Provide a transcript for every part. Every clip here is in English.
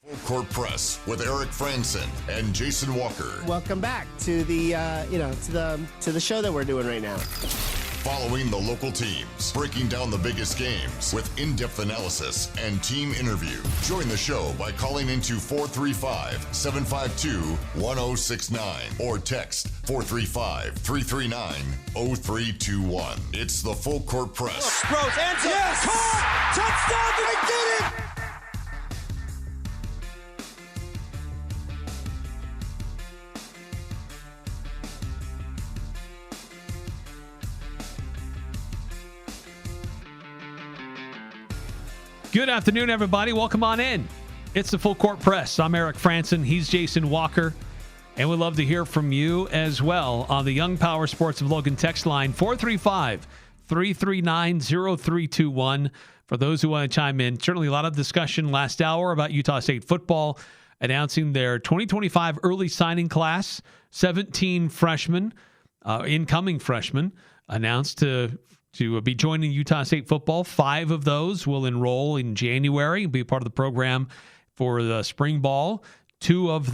Full Court Press with Eric Frandsen and Jason Walker. Welcome back to the to the show that we're doing right now. Following the local teams, breaking down the biggest games with in-depth analysis and team interview. Join the show by calling into 435-752-1069 or text 435-339-0321. It's the Full Court Press. Sproles, answer. Yes! Caught! Touchdown! They did it! Good afternoon, everybody. Welcome on in. It's the Full Court Press. I'm Eric Frandsen. He's Jason Walker. And we'd love to hear from you as well on the Young Power Sports of Logan text line, 435-339-0321. For those who want to chime in, certainly a lot of discussion last hour about Utah State football announcing their 2025 early signing class. 17 freshmen, incoming freshmen, announced to be joining Utah State football. 5 of those will enroll in January, be a part of the program for the spring ball. 2 of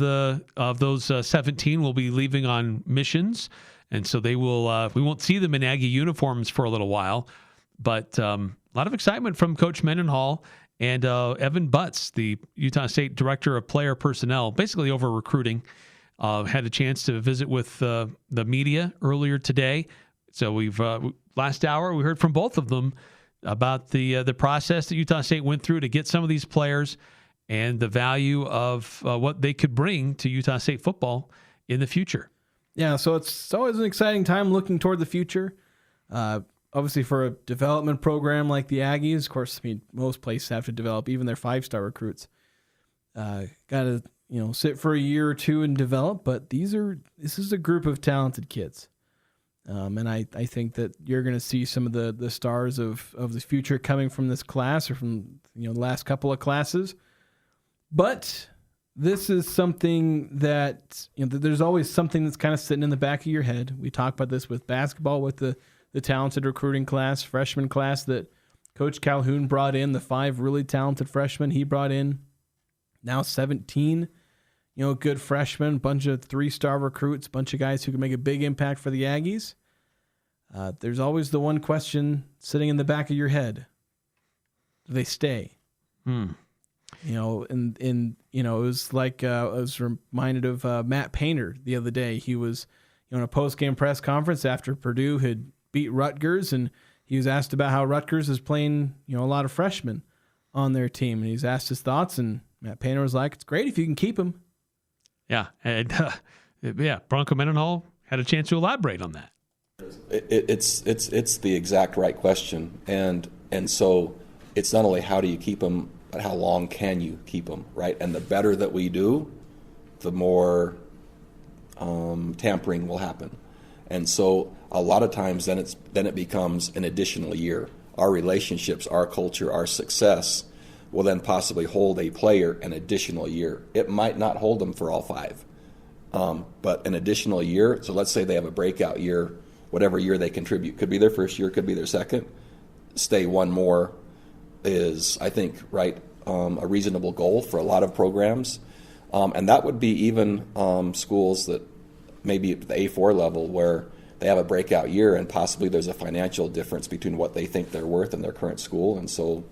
those 17 will be leaving on missions, and so they will. We won't see them in Aggie uniforms for a little while, but a lot of excitement from Coach Mendenhall and Evan Butts, the Utah State Director of Player Personnel, basically over recruiting. Had a chance to visit with the media earlier today. So we've last hour we heard from both of them about the process that Utah State went through to get some of these players and the value of what they could bring to Utah State football in the future. Yeah, so it's always an exciting time looking toward the future. Obviously, for a development program like the Aggies, of course, I mean most places have to develop even their 5-star recruits. Got to sit for a year or two and develop, but this is a group of talented kids. And I think that you're going to see some of the stars of the future coming from this class or from the last couple of classes. But this is something that there's always something that's kind of sitting in the back of your head. We talk about this with basketball, with the talented recruiting class, freshman class that Coach Calhoun brought in, the 5 really talented freshmen he brought in. Now 17. Good freshmen, bunch of 3-star recruits, bunch of guys who can make a big impact for the Aggies. There's always the one question sitting in the back of your head: do they stay? It was like I was reminded of Matt Painter the other day. He was in a post-game press conference after Purdue had beat Rutgers, and he was asked about how Rutgers is playing a lot of freshmen on their team, and he's asked his thoughts, and Matt Painter was like, "It's great if you can keep them." Yeah, and Bronco Mendenhall had a chance to elaborate on that. It's the exact right question, and so it's not only how do you keep them, but how long can you keep them, right? And the better that we do, the more tampering will happen, and so a lot of times then it becomes an additional year. Our relationships, our culture, our success will then possibly hold a player an additional year. It might not hold them for all 5, but an additional year. So let's say they have a breakout year, whatever year they contribute. Could be their first year, could be their second. Stay one more is, I think, right, a reasonable goal for a lot of programs. And that would be even schools that maybe at the A4 level where they have a breakout year and possibly there's a financial difference between what they think they're worth in their current school, and so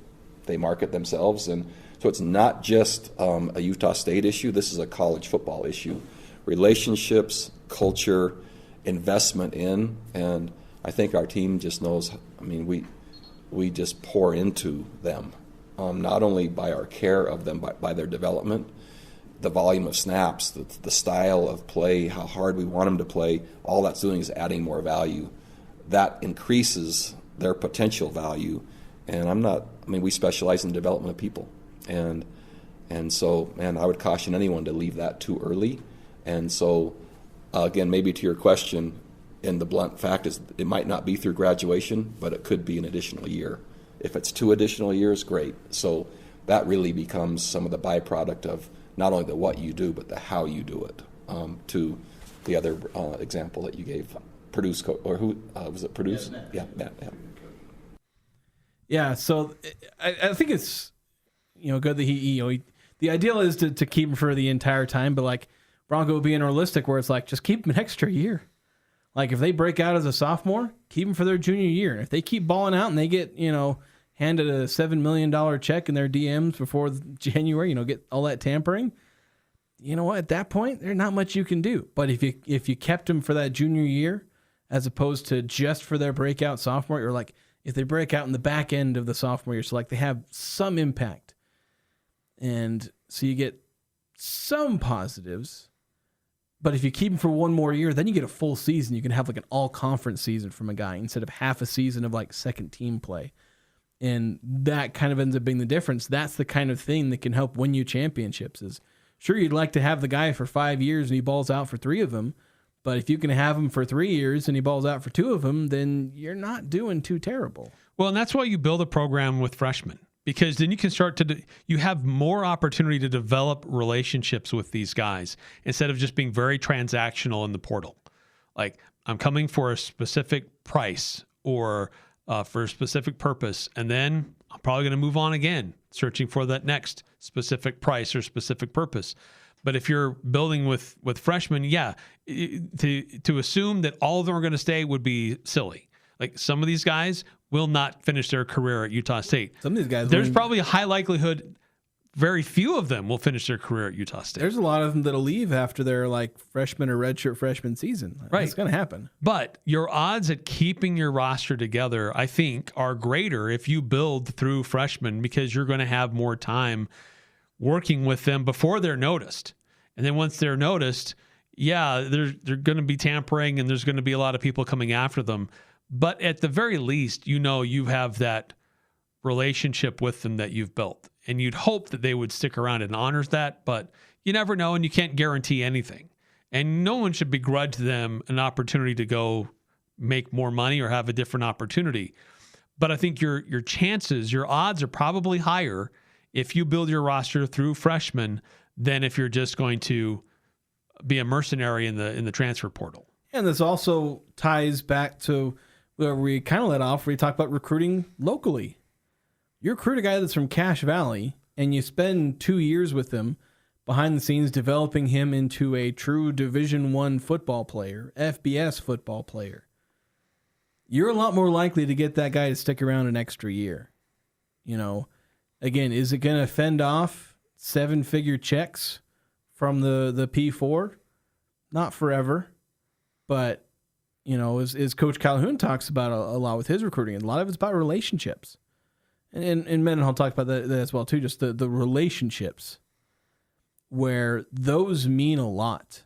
they market themselves. And so it's not just a Utah State issue. This is a college football issue. Relationships, culture, investment in, and I think our team just knows, we just pour into them, not only by our care of them, but by their development, the volume of snaps, the style of play, how hard we want them to play. All that's doing is adding more value. That increases their potential value. And we specialize in the development of people. And so, I would caution anyone to leave that too early. And so, again, maybe to your question, and the blunt fact is it might not be through graduation, but it could be an additional year. If it's 2 additional years, great. So that really becomes some of the byproduct of not only the what you do, but the how you do it. To the other example that you gave, Purdue's or who was it? Purdue's? Yeah, Matt. Yeah. Yeah, so I think it's good that he the ideal is to keep him for the entire time, but like Bronco being realistic where it's like, just keep him an extra year. Like if they break out as a sophomore, keep them for their junior year. And if they keep balling out and they get, handed a $7 million check in their DMs before January, get all that tampering, you know what? At that point, there's not much you can do. But if you kept them for that junior year, as opposed to just for their breakout sophomore, or like if they break out in the back end of the sophomore year, so like they have some impact. And so you get some positives. But if you keep him for one more year, then you get a full season. You can have like an all-conference season from a guy instead of half a season of like second team play. And that kind of ends up being the difference. That's the kind of thing that can help win you championships. Is sure, you'd like to have the guy for 5 years and he balls out for 3 of them. But if you can have him for 3 years and he balls out for 2 of them, then you're not doing too terrible. Well, and that's why you build a program with freshmen. Because then you can start you have more opportunity to develop relationships with these guys instead of just being very transactional in the portal. Like, I'm coming for a specific price or for a specific purpose, and then I'm probably going to move on again, searching for that next specific price or specific purpose. But if you're building with freshmen, to assume that all of them are going to stay would be silly. Like, some of these guys will not finish their career at Utah State. Some of these guys, there's probably a high likelihood very few of them will finish their career at Utah State. There's a lot of them that'll leave after their like freshman or redshirt freshman season. Right. It's going to happen. But your odds at keeping your roster together, I think, are greater if you build through freshmen, because you're going to have more time working with them before they're noticed. And then once they're noticed, they're going to be tampering and there's going to be a lot of people coming after them. But at the very least, you have that relationship with them that you've built. And you'd hope that they would stick around and honor that, but you never know, and you can't guarantee anything. And no one should begrudge them an opportunity to go make more money or have a different opportunity. But I think your chances, your odds are probably higher if you build your roster through freshmen than if you're just going to be a mercenary in the transfer portal. And this also ties back to where we kind of let off, where we talk about recruiting locally. You recruit a guy that's from Cache Valley, and you spend 2 years with him behind the scenes developing him into a true Division I football player, FBS football player. You're a lot more likely to get that guy to stick around an extra year. Again, is it going to fend off 7-figure checks from the P4? Not forever, but as Coach Calhoun talks about a lot with his recruiting, and a lot of it's about relationships. And Mendenhall talked about that as well too, just the relationships where those mean a lot.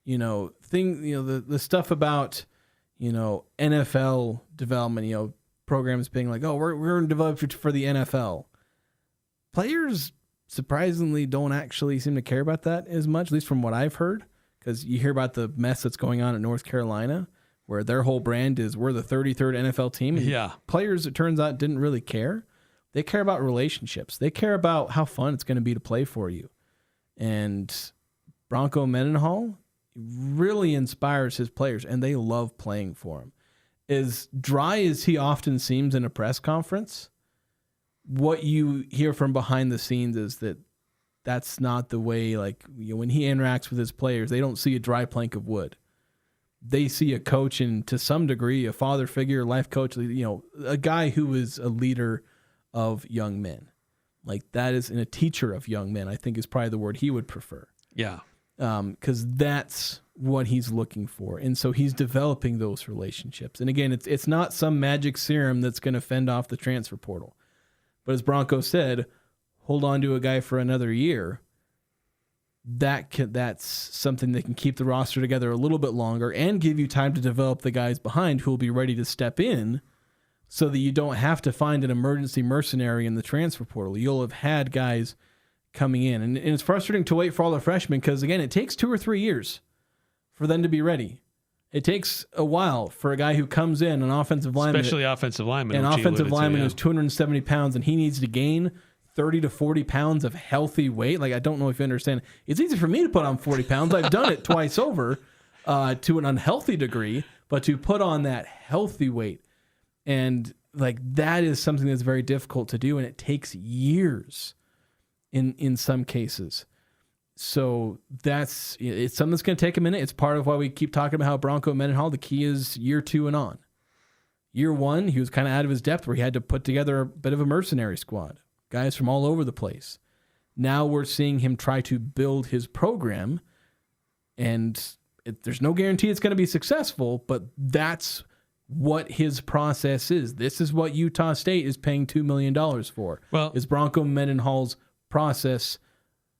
The stuff about, NFL development, programs being like, oh, we're going to develop for the NFL. Players surprisingly don't actually seem to care about that as much, at least from what I've heard, because you hear about the mess that's going on at North Carolina, where their whole brand is we're the 33rd NFL team. And players, it turns out, didn't really care. They care about relationships. They care about how fun it's going to be to play for you. And Bronco Mendenhall really inspires his players, and they love playing for him. As dry as he often seems in a press conference, what you hear from behind the scenes is that that's not the way, when he interacts with his players, they don't see a dry plank of wood. They see a coach and, to some degree, a father figure, life coach, a guy who is a leader of young men. Like that is, and a teacher of young men, I think is probably the word he would prefer. Yeah. Because that's what he's looking for. And so he's developing those relationships. And again, it's not some magic serum that's going to fend off the transfer portal. But as Bronco said, hold on to a guy for another year. That's something that can keep the roster together a little bit longer and give you time to develop the guys behind who will be ready to step in, so that you don't have to find an emergency mercenary in the transfer portal. You'll have had guys coming in. And it's frustrating to wait for all the freshmen because, again, it takes 2 or 3 years for them to be ready. It takes a while for a guy who comes in, an offensive lineman. Especially offensive lineman. An offensive lineman who's 270 pounds, and he needs to gain 30 to 40 pounds of healthy weight. Like, I don't know if you understand. It's easy for me to put on 40 pounds. I've done it twice over to an unhealthy degree, but to put on that healthy weight. And that is something that's very difficult to do, and it takes years. in some cases. So it's something that's going to take a minute. It's part of why we keep talking about how Bronco Mendenhall, the key is year 2 and on. Year 1, he was kind of out of his depth where he had to put together a bit of a mercenary squad, guys from all over the place. Now we're seeing him try to build his program, and there's no guarantee it's going to be successful, but that's what his process is. This is what Utah State is paying $2 million for. Well, is Bronco Mendenhall's process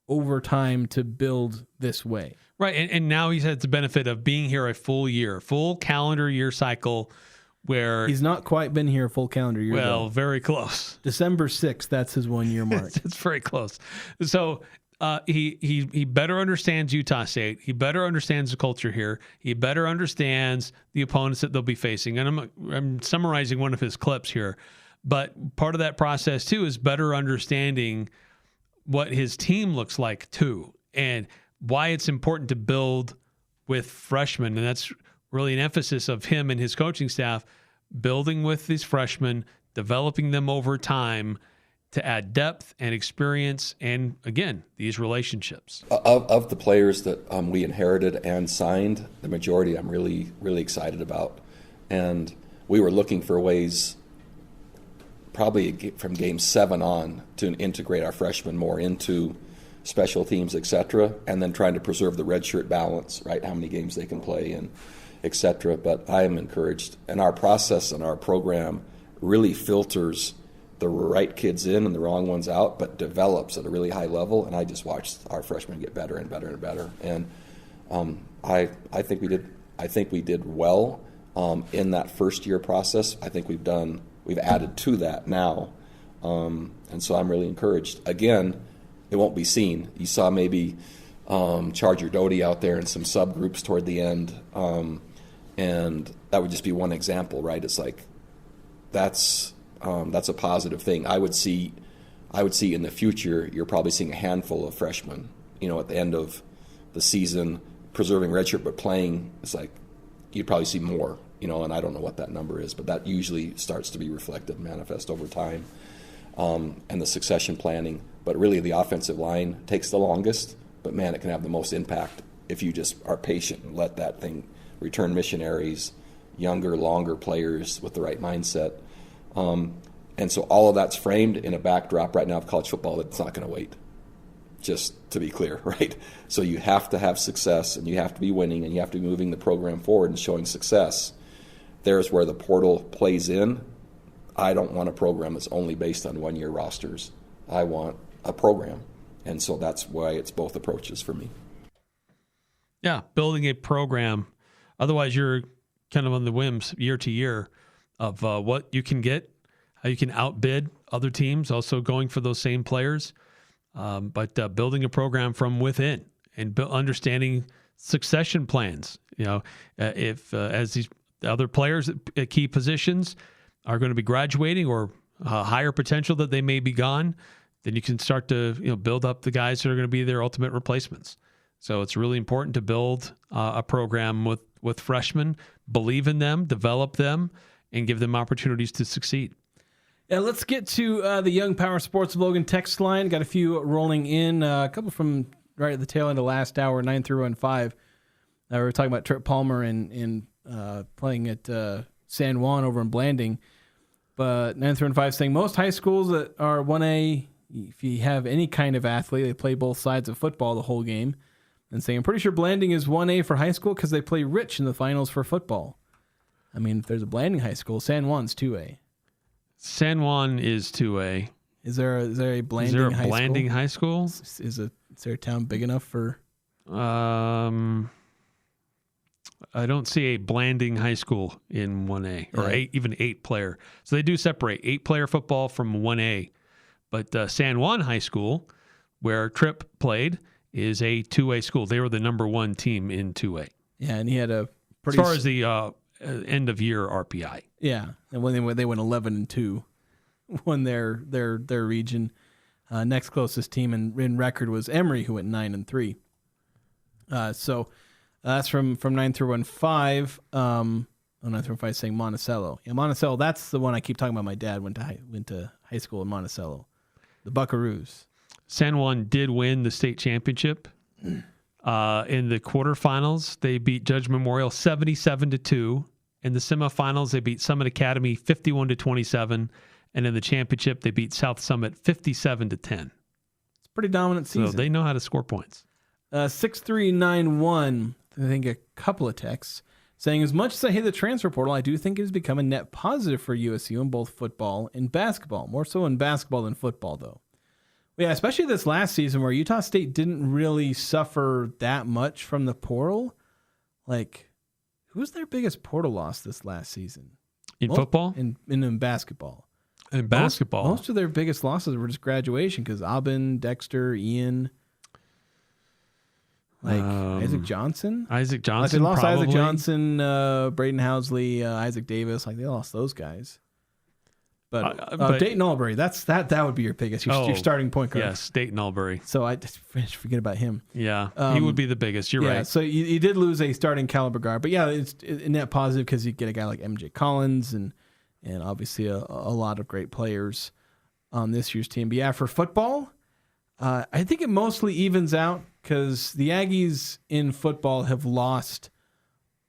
over time to build this way. Right. And now he's had the benefit of being here a full calendar year cycle where he's not quite been here a full calendar year. Well, though. Very close. December 6th, that's his 1 year mark. It's very close. So he better understands Utah State. He better understands the culture here. He better understands the opponents that they'll be facing. And I'm summarizing one of his clips here. But part of that process, too, is better understanding what his team looks like, too, and why it's important to build with freshmen. And that's really an emphasis of him and his coaching staff, building with these freshmen, developing them over time to add depth and experience and, again, these relationships. Of the players that we inherited and signed, the majority I'm really, really excited about. And we were looking for ways probably from game 7 on to integrate our freshmen more into special teams, et cetera, and then trying to preserve the redshirt balance, right, how many games they can play and et cetera. But I am encouraged. And our process and our program really filters the right kids in and the wrong ones out, but develops at a really high level. And I just watched our freshmen get better and better and better. And I think we did well in that first year process. I think we've added to that now. And so I'm really encouraged. Again, it won't be seen. You saw maybe Charger Doty out there in some subgroups toward the end. And that would just be one example, right? It's like that's a positive thing. I would see in the future, you're probably seeing a handful of freshmen, at the end of the season, preserving redshirt, but playing. It's like you'd probably see more, and I don't know what that number is, but that usually starts to be reflected, manifest over time, and the succession planning. But really the offensive line takes the longest, but man, it can have the most impact if you just are patient and let that thing return missionaries, younger, longer players with the right mindset. And so all of that's framed in a backdrop right now of college football that's not going to wait, just to be clear, right? So you have to have success, and you have to be winning, and you have to be moving the program forward and showing success. There's where the portal plays in. I don't want a program that's only based on 1-year rosters. I want a program. And so that's why it's both approaches for me. Yeah, building a program. Otherwise, you're kind of on the whims year to year of what you can get, how you can outbid other teams, also going for those same players, but building a program from within and understanding succession plans. If as these other players at key positions are going to be graduating or higher potential that they may be gone, then you can start to build up the guys that are going to be their ultimate replacements. So it's really important to build a program with freshmen, believe in them, develop them, and give them opportunities to succeed. Yeah, let's get to the Young Power Sports Logan text line. Got a few rolling in. A couple from right at the tail end of last hour, 9-15. We were talking about Trip Palmer and playing at San Juan over in Blanding. But 9-5 saying most high schools that are 1A, if you have any kind of athlete, they play both sides of football the whole game. And saying, I'm pretty sure Blanding is 1A for high school because they play rich in the finals for football. I mean, if there's a Blanding high school, San Juan's 2A. San Juan is 2A. Is there a Blanding high school? Is there a town big enough for? I don't see a Blanding high school in 1A or even 8-player. So they do separate 8-player football from 1A. But San Juan High School, where Tripp played, is a 2A school. They were the number 1 team in 2A. Yeah, and he had a pretty... As far as the end of year RPI. Yeah, and when they went 11-2, won their region. Next closest team in record was Emory, who went 9-3. So that's from 9-15. 9-5 saying Monticello. Yeah, Monticello. That's the one I keep talking about. My dad went to high school in Monticello. The Buckaroos. San Juan did win the state championship. In the quarterfinals, they beat Judge Memorial 77-2. In the semifinals, they beat Summit Academy 51-27. And in the championship, they beat South Summit 57-10. It's a pretty dominant season. So they know how to score points. 6391, I think a couple of texts saying, as much as I hate the transfer portal, I do think it has become a net positive for USU in both football and basketball. More so in basketball than football, though. Yeah, especially this last season where Utah State didn't really suffer that much from the portal. Like, who's their biggest portal loss this last season? In football? In basketball. In basketball. Most of their biggest losses were just graduation because Aubin, Dexter, Ian, Isaac Johnson. Isaac Johnson, they lost probably. Isaac Johnson, Braden Housley, Isaac Davis. They lost those guys. But Dayton Albury, that would be your biggest, your starting point guard. Yes, Dayton Albury. So I just forget about him. Yeah, he would be the biggest. You're right. So you did lose a starting caliber guard, but yeah, it's a net positive because you get a guy like MJ Collins and obviously a lot of great players on this year's team. But yeah, for football, I think it mostly evens out because the Aggies in football have lost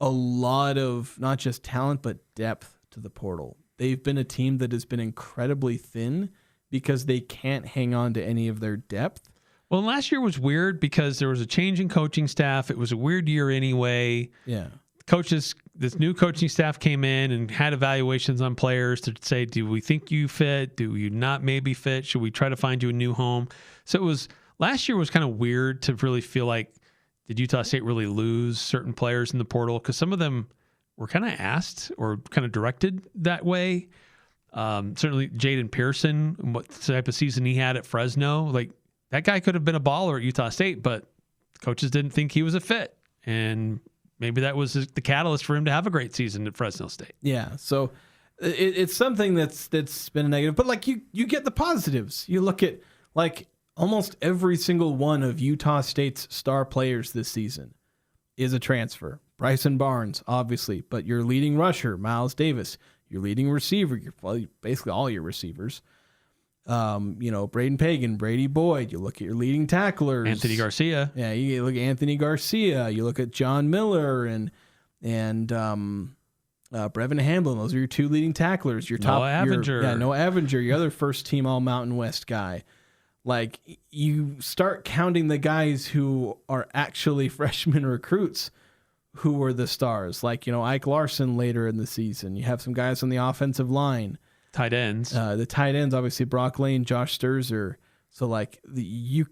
a lot of not just talent but depth to the portal. They've been a team that has been incredibly thin because they can't hang on to any of their depth. Well, last year was weird because there was a change in coaching staff. It was a weird year anyway. Yeah. This new coaching staff came in and had evaluations on players to say, do we think you fit? Do you not maybe fit? Should we try to find you a new home? So last year was kind of weird to really feel like, did Utah State really lose certain players in the portal? Because some of them were kind of asked or kind of directed that way. Certainly Jaden Pearson, what type of season he had at Fresno, like that guy could have been a baller at Utah State, but coaches didn't think he was a fit. And maybe that was the catalyst for him to have a great season at Fresno State. Yeah. So it's something that's been a negative, but like you get the positives. You look at like almost every single one of Utah State's star players this season is a transfer. Bryson Barnes, obviously, but your leading rusher, Miles Davis, your leading receiver, basically all your receivers. Braden Pagan, Brady Boyd. You look at your leading tacklers, Anthony Garcia. Yeah, you look at Anthony Garcia. You look at John Miller and Brevin Hamblin. Those are your two leading tacklers. Your top, Noah Avenger. Noah Avenger, your other first team All Mountain West guy. Like you start counting the guys who are actually freshman recruits who were the stars, like, Ike Larson later in the season. You have some guys on the offensive line. Tight ends. The tight ends, obviously, Brock Lane, Josh Sturzer. So, like, you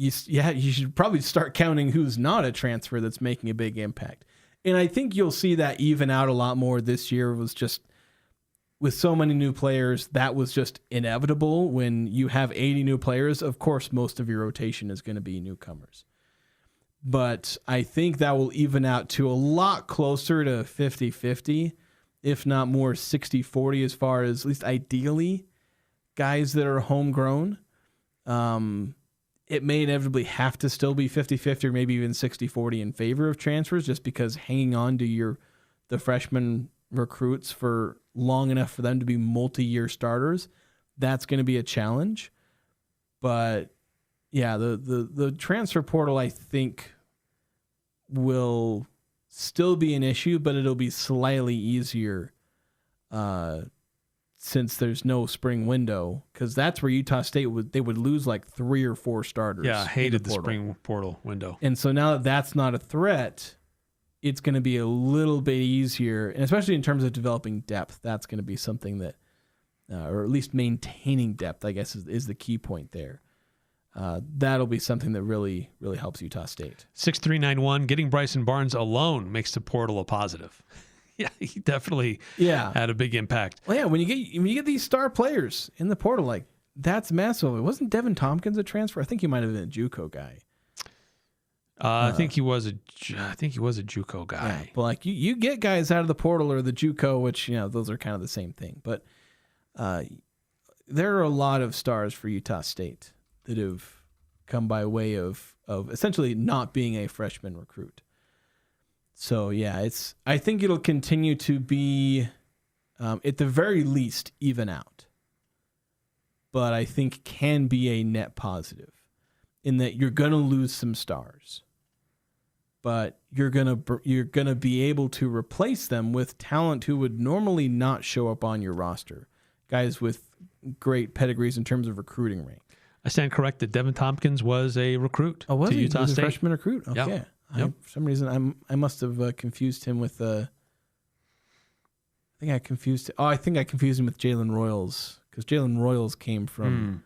should probably start counting who's not a transfer that's making a big impact. And I think you'll see that even out a lot more this year. It was just, with so many new players, that was just inevitable. When you have 80 new players, of course, most of your rotation is going to be newcomers. But I think that will even out to a lot closer to 50-50, if not more 60-40 as far as, at least ideally, guys that are homegrown. It may inevitably have to still be 50-50 or maybe even 60-40 in favor of transfers, just because hanging on to the freshman recruits for long enough for them to be multi-year starters, that's going to be a challenge. But yeah, the transfer portal, I think, will still be an issue, but it'll be slightly easier since there's no spring window, because that's where Utah State would lose like 3 or 4 starters. Yeah, hated the spring portal window. And so now that that's not a threat, it's going to be a little bit easier, and especially in terms of developing depth, that's going to be something that, or at least maintaining depth, I guess, is the key point there. That'll be something that really, really helps Utah State. 6391, getting Bryson Barnes alone makes the portal a positive. Yeah, he definitely had a big impact. Well, yeah, when you get these star players in the portal, like, that's massive. Wasn't Devin Tompkins a transfer? I think he might have been a JUCO guy. I think he was a JUCO guy. Yeah, but like you get guys out of the portal or the JUCO, which those are kind of the same thing. But there are a lot of stars for Utah State that have come by way of essentially not being a freshman recruit. So yeah, I think it'll continue to be, at the very least, even out. but I think can be a net positive in that you're going to lose some stars, but you're going to be able to replace them with talent who would normally not show up on your roster, guys with great pedigrees in terms of recruiting rank. I stand corrected. Devin Tompkins was a recruit to Utah he was State. A freshman recruit. Okay. Yep. For some reason, I must have confused him with. I think I confused him with Jalen Royals because Jalen Royals came from.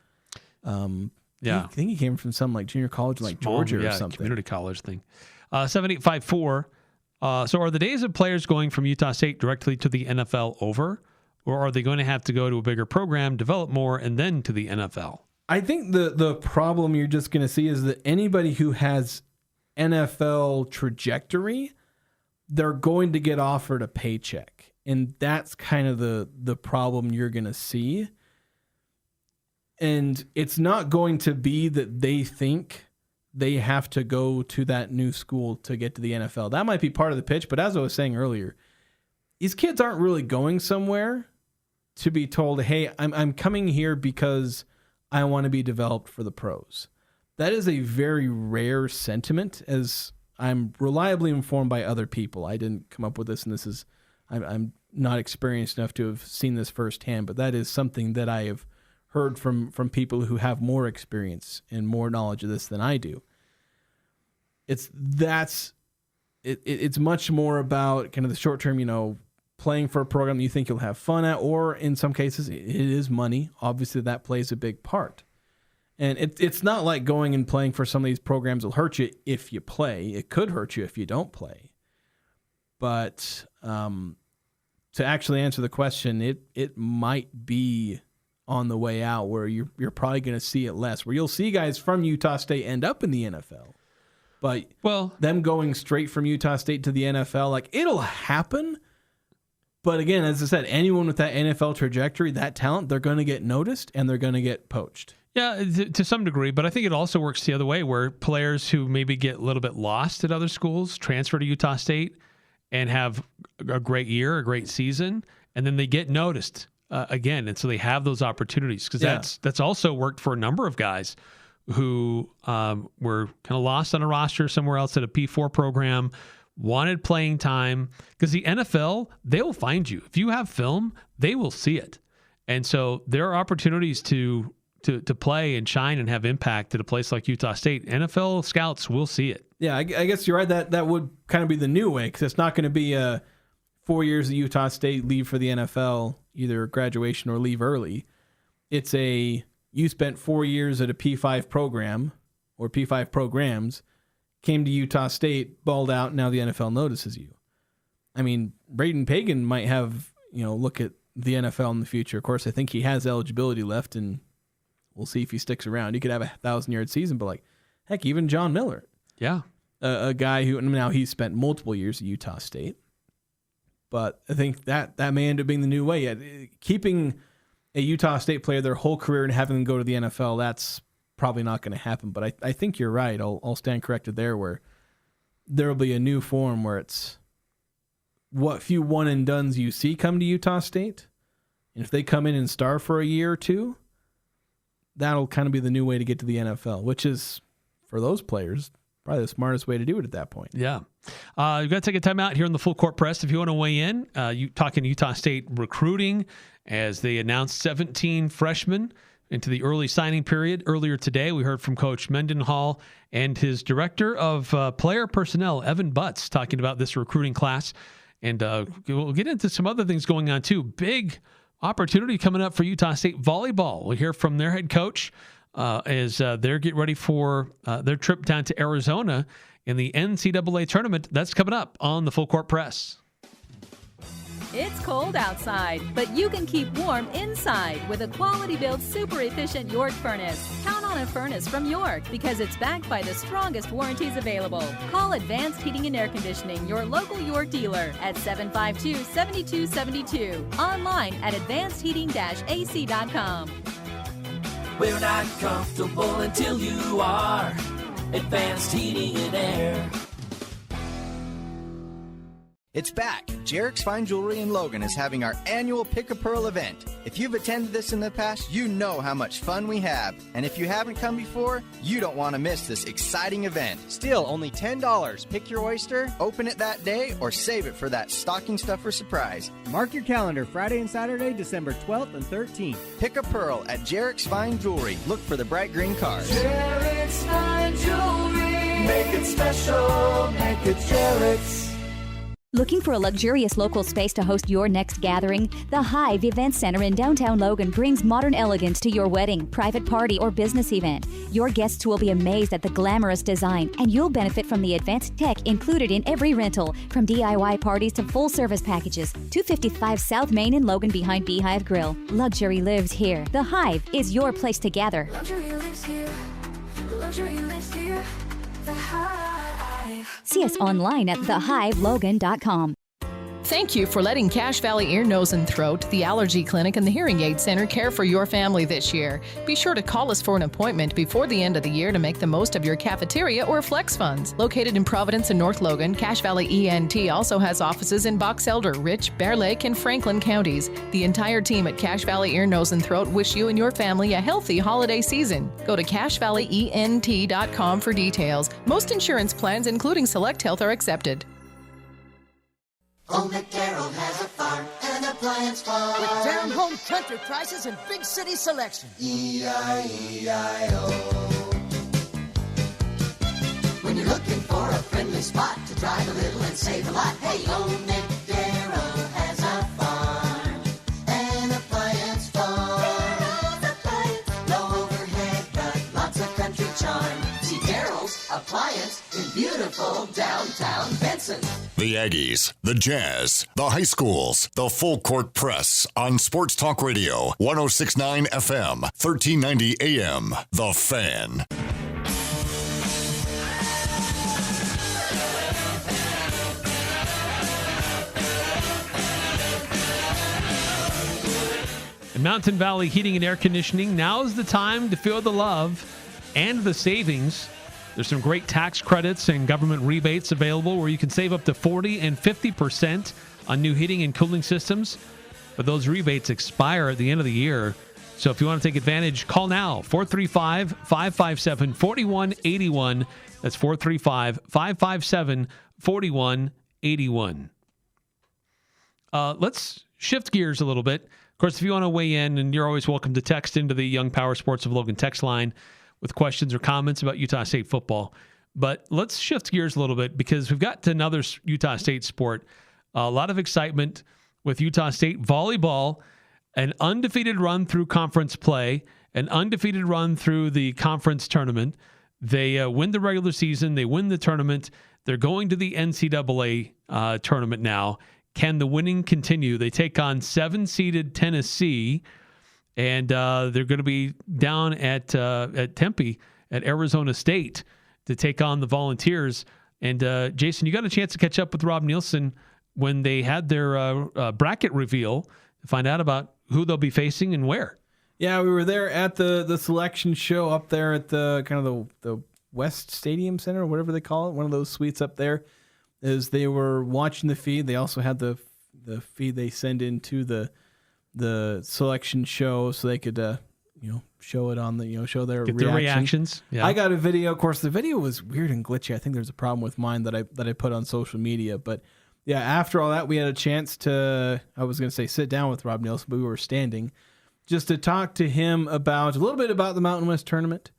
I think he came from some like junior college, like Georgia or something. Community college thing. 7854. So are the days of players going from Utah State directly to the NFL over, or are they going to have to go to a bigger program, develop more, and then to the NFL? I think the problem you're just going to see is that anybody who has NFL trajectory, they're going to get offered a paycheck. And that's kind of the problem you're going to see. And it's not going to be that they think they have to go to that new school to get to the NFL. That might be part of the pitch, but as I was saying earlier, these kids aren't really going somewhere to be told, hey, I'm coming here because I want to be developed for the pros. That is a very rare sentiment, as I'm reliably informed by other people. I didn't come up with this, and I'm not experienced enough to have seen this firsthand, but that is something that I have heard from people who have more experience and more knowledge of this than I do. It's much more about kind of the short term, playing for a program that you think you'll have fun at, or in some cases it is money. Obviously that plays a big part. And it's not like going and playing for some of these programs will hurt you if you play. It could hurt you if you don't play. But to actually answer the question, it might be on the way out where you're probably going to see it less, where you'll see guys from Utah State end up in the NFL. But them going straight from Utah State to the NFL, like, it'll happen. But again, as I said, anyone with that NFL trajectory, that talent, they're going to get noticed and they're going to get poached. Yeah, to some degree, but I think it also works the other way, where players who maybe get a little bit lost at other schools transfer to Utah State and have a great year, a great season, and then they get noticed again, and so they have those opportunities, because that's also worked for a number of guys who were kind of lost on a roster somewhere else at a P4 program, wanted playing time, because the NFL, they will find you. If you have film, they will see it. And so there are opportunities to play and shine and have impact at a place like Utah State. NFL scouts will see it. Yeah, I guess you're right. That would kind of be the new way, because it's not going to be 4 years at Utah State, leave for the NFL, either graduation or leave early. It's you spent 4 years at a P5 program or P5 programs, came to Utah State, balled out, now the NFL notices you. I mean, Braden Pagan might have, look at the NFL in the future. Of course, I think he has eligibility left, and we'll see if he sticks around. He could have a 1,000-yard season, but heck, even John Miller. Yeah. A guy who, now he's spent multiple years at Utah State. But I think that may end up being the new way. Keeping a Utah State player their whole career and having them go to the NFL, that's probably not going to happen. But I think you're right. I'll stand corrected there, where there will be a new form where it's what few one-and-dones you see come to Utah State. And if they come in and star for a year or two, that'll kind of be the new way to get to the NFL, which is, for those players, probably the smartest way to do it at that point. Yeah. You've got to take a time out here in the Full Court Press if you want to weigh in. Talking Utah State recruiting, as they announced 17 freshmen into the early signing period. Earlier today, we heard from Coach Mendenhall and his director of player personnel, Evan Butts, talking about this recruiting class. And we'll get into some other things going on, too. Big opportunity coming up for Utah State volleyball. We'll hear from their head coach as they're getting ready for their trip down to Arizona in the NCAA tournament. That's coming up on the Full Court Press. It's cold outside, but you can keep warm inside with a quality-built, super-efficient York furnace. Count on a furnace from York because it's backed by the strongest warranties available. Call Advanced Heating and Air Conditioning, your local York dealer, at 752-7272. Online at advancedheating-ac.com. We're not comfortable until you are. Advanced Heating and Air. It's back. Jarek's Fine Jewelry in Logan is having our annual Pick a Pearl event. If you've attended this in the past, you know how much fun we have. And if you haven't come before, you don't want to miss this exciting event. Still, only $10. Pick your oyster, open it that day, or save it for that stocking stuffer surprise. Mark your calendar, Friday and Saturday, December 12th and 13th. Pick a Pearl at Jarek's Fine Jewelry. Look for the bright green cars. Jarek's Fine Jewelry. Make it special. Make it Jarek's. Looking for a luxurious local space to host your next gathering? The Hive Event Center in downtown Logan brings modern elegance to your wedding, private party, or business event. Your guests will be amazed at the glamorous design, and you'll benefit from the advanced tech included in every rental, from DIY parties to full-service packages. 255 South Main in Logan behind Beehive Grill. Luxury lives here. The Hive is your place to gather. Luxury lives here. Luxury lives here. The Hive. See us online at thehivelogan.com. Thank you for letting Cache Valley Ear, Nose, and Throat, the Allergy Clinic, and the Hearing Aid Center care for your family this year. Be sure to call us for an appointment before the end of the year to make the most of your cafeteria or flex funds. Located in Providence and North Logan, Cache Valley ENT also has offices in Box Elder, Rich, Bear Lake, and Franklin counties. The entire team at Cache Valley Ear, Nose, and Throat wish you and your family a healthy holiday season. Go to CacheValleyENT.com for details. Most insurance plans, including Select Health, are accepted. Old McDarrell has a farm, an appliance farm. With down-home country prices and big city selection. E-I-E-I-O. When you're looking for a friendly spot to drive a little and save a lot, hey, Old McDarrell has a farm, an appliance farm. No overhead, but lots of country charm. See Darrell's Appliance in beautiful downtown Benson. The Aggies, the Jazz, the high schools, the full court press on Sports Talk Radio, 106.9 FM, 1390 AM. The Fan. In Mountain Valley Heating and Air Conditioning, now's the time to feel the love and the savings. There's some great tax credits and government rebates available where you can save up to 40 and 50% on new heating and cooling systems. But those rebates expire at the end of the year. So if you want to take advantage, call now, 435-557-4181. That's 435-557-4181. Let's shift gears a little bit. Of course, if you want to weigh in, and you're always welcome to text into the Young Power Sports of Logan text line with questions or comments about Utah State football. But let's shift gears a little bit because we've got to another Utah State sport. A lot of excitement with Utah State volleyball, an undefeated run through conference play, an undefeated run through the conference tournament. They win the regular season. They win the tournament. They're going to the NCAA tournament now. Can the winning continue? They take on 7-seeded Tennessee. And they're going to be down at Tempe at Arizona State to take on the Volunteers. And Jason, you got a chance to catch up with Rob Nielson when they had their bracket reveal to find out about who they'll be facing and where. Yeah, we were there at the selection show up there at the kind of the West Stadium Center, or whatever they call it, one of those suites up there. As they were watching the feed, they also had the feed they send into the selection show so they could show it on the show their reactions. Yeah. I got a video. Of course, the video was weird and glitchy. I think there's a problem with mine that I put on social media. But yeah, after all that, we had a chance to, I was going to say sit down with Rob Nielson, but we were standing just to talk to him about a little bit about the Mountain West tournament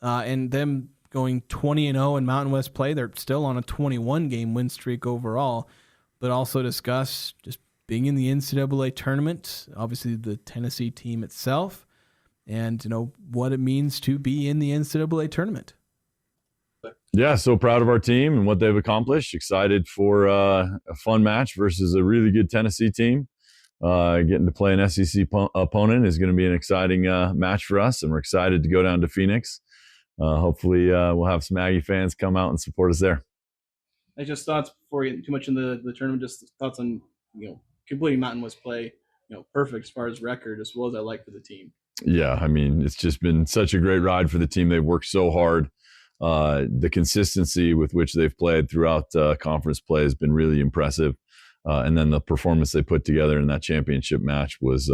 and them going 20-0 in Mountain West play. They're still on a 21-game win streak overall, but also discuss just being in the NCAA tournament, obviously the Tennessee team itself, and what it means to be in the NCAA tournament. Yeah, so proud of our team and what they've accomplished. Excited for a fun match versus a really good Tennessee team. Getting to play an SEC opponent is going to be an exciting match for us, and we're excited to go down to Phoenix. Hopefully we'll have some Aggie fans come out and support us there. I just thoughts before we get too much into the tournament, just thoughts on completing Mountain West play, perfect as far as record as well as I like for the team. Yeah, I mean, it's just been such a great ride for the team. They've worked so hard. The consistency with which they've played throughout conference play has been really impressive. And then the performance they put together in that championship match was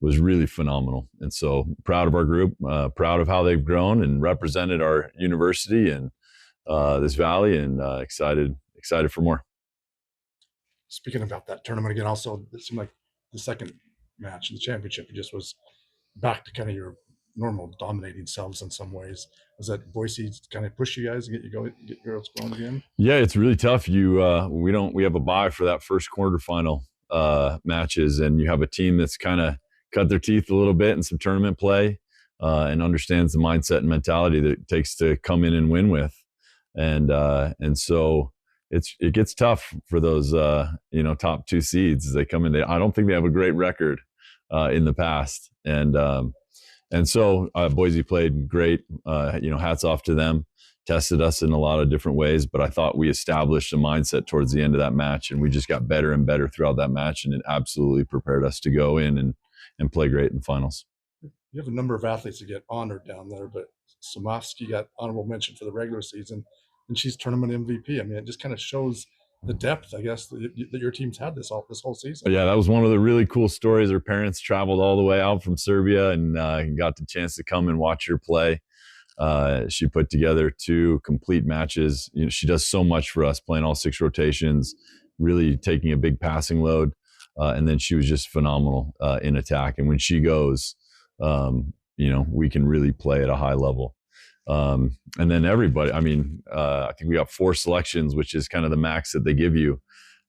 really phenomenal. And so proud of our group, proud of how they've grown and represented our university and this valley, and excited for more. Speaking about that tournament again, also it seemed like the second match in the championship, it just was back to kind of your normal dominating selves in some ways. Was that Boise kind of push you guys and get your girls going again? Yeah, it's really tough. We have a bye for that first quarterfinal matches, and you have a team that's kind of cut their teeth a little bit in some tournament play and understands the mindset and mentality that it takes to come in and win with. And so it gets tough for those top two seeds as they come in. I don't think they have a great record in the past, and so Boise played great. Hats off to them. Tested us in a lot of different ways, but I thought we established a mindset towards the end of that match, and we just got better and better throughout that match, and it absolutely prepared us to go in and play great in the finals. You have a number of athletes that get honored down there, but Samovsky got honorable mention for the regular season, and she's tournament MVP. I mean, it just kind of shows the depth, I guess, that your team's had this whole season. Yeah, that was one of the really cool stories. Her parents traveled all the way out from Serbia and got the chance to come and watch her play. She put together 2 complete matches. She does so much for us, playing all 6 rotations, really taking a big passing load. And then she was just phenomenal in attack. And when she goes, we can really play at a high level. And then everybody, I think we got 4 selections, which is kind of the max that they give you.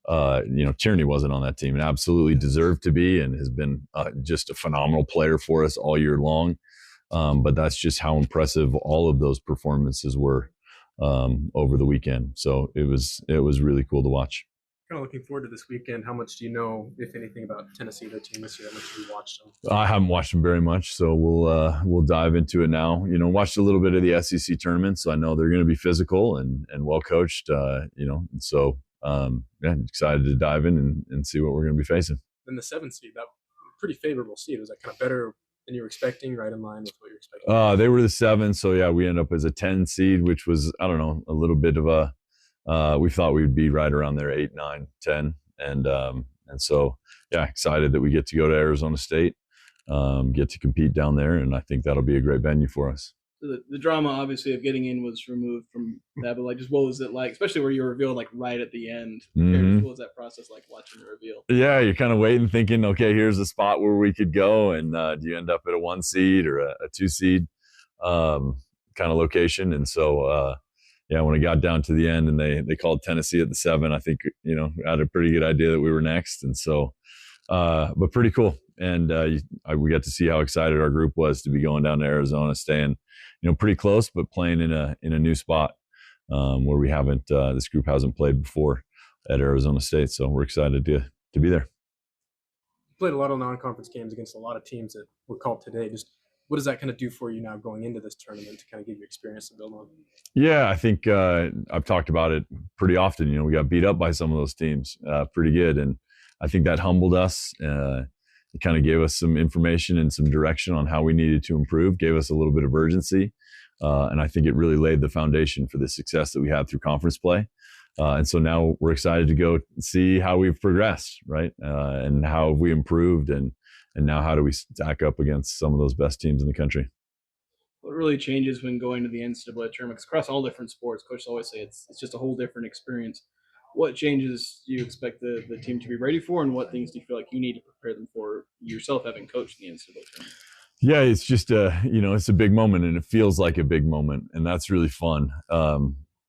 Tierney wasn't on that team and absolutely deserved to be, and has been just a phenomenal player for us all year long. But that's just how impressive all of those performances were over the weekend. So it was really cool to watch. Kind of looking forward to this weekend. How much do you know, if anything, about Tennessee, their team this year? How much have you watched them? I haven't watched them very much, so we'll dive into it now. Watched a little bit of the SEC tournament, so I know they're going to be physical and well coached. So excited to dive in and see what we're going to be facing. Then the 7th seed, that pretty favorable seed. Was that kind of better than you were expecting, right in line with what you were expecting? They were the 7, so yeah, we end up as a 10 seed, which was, I don't know, a little bit of a. We thought we would be right around there, 8, 9, 10. And so, yeah, excited that we get to go to Arizona State, get to compete down there. And I think that'll be a great venue for us. So the drama, obviously, of getting in was removed from that. But, just what was it like, especially where you were revealed, right at the end? Mm-hmm. What was that process like watching the reveal? Yeah, you're kind of waiting, thinking, okay, here's a spot where we could go. And do you end up at a 1 seed or a 2 seed kind of location? And so, when it got down to the end and they called Tennessee at the 7, I think, I had a pretty good idea that we were next. And so, but pretty cool. And we got to see how excited our group was to be going down to Arizona, staying, pretty close, but playing in a new spot where we haven't, this group hasn't played before at Arizona State. So we're excited to be there. You played a lot of non-conference games against a lot of teams that were called today. Just what does that kind of do for you now going into this tournament to kind of give you experience to build on? Yeah, I think I've talked about it pretty often. We got beat up by some of those teams pretty good. And I think that humbled us. It kind of gave us some information and some direction on how we needed to improve, gave us a little bit of urgency. And I think it really laid the foundation for the success that we had through conference play. And so now we're excited to go see how we've progressed, right? And how have we improved, and now how do we stack up against some of those best teams in the country? What really changes when going to the NCAA tournament? Across all different sports, coaches always say it's just a whole different experience. What changes do you expect the team to be ready for, and what things do you feel like you need to prepare them for yourself, having coached the NCAA tournament? Yeah, it's just it's a big moment, and it feels like a big moment, and that's really fun.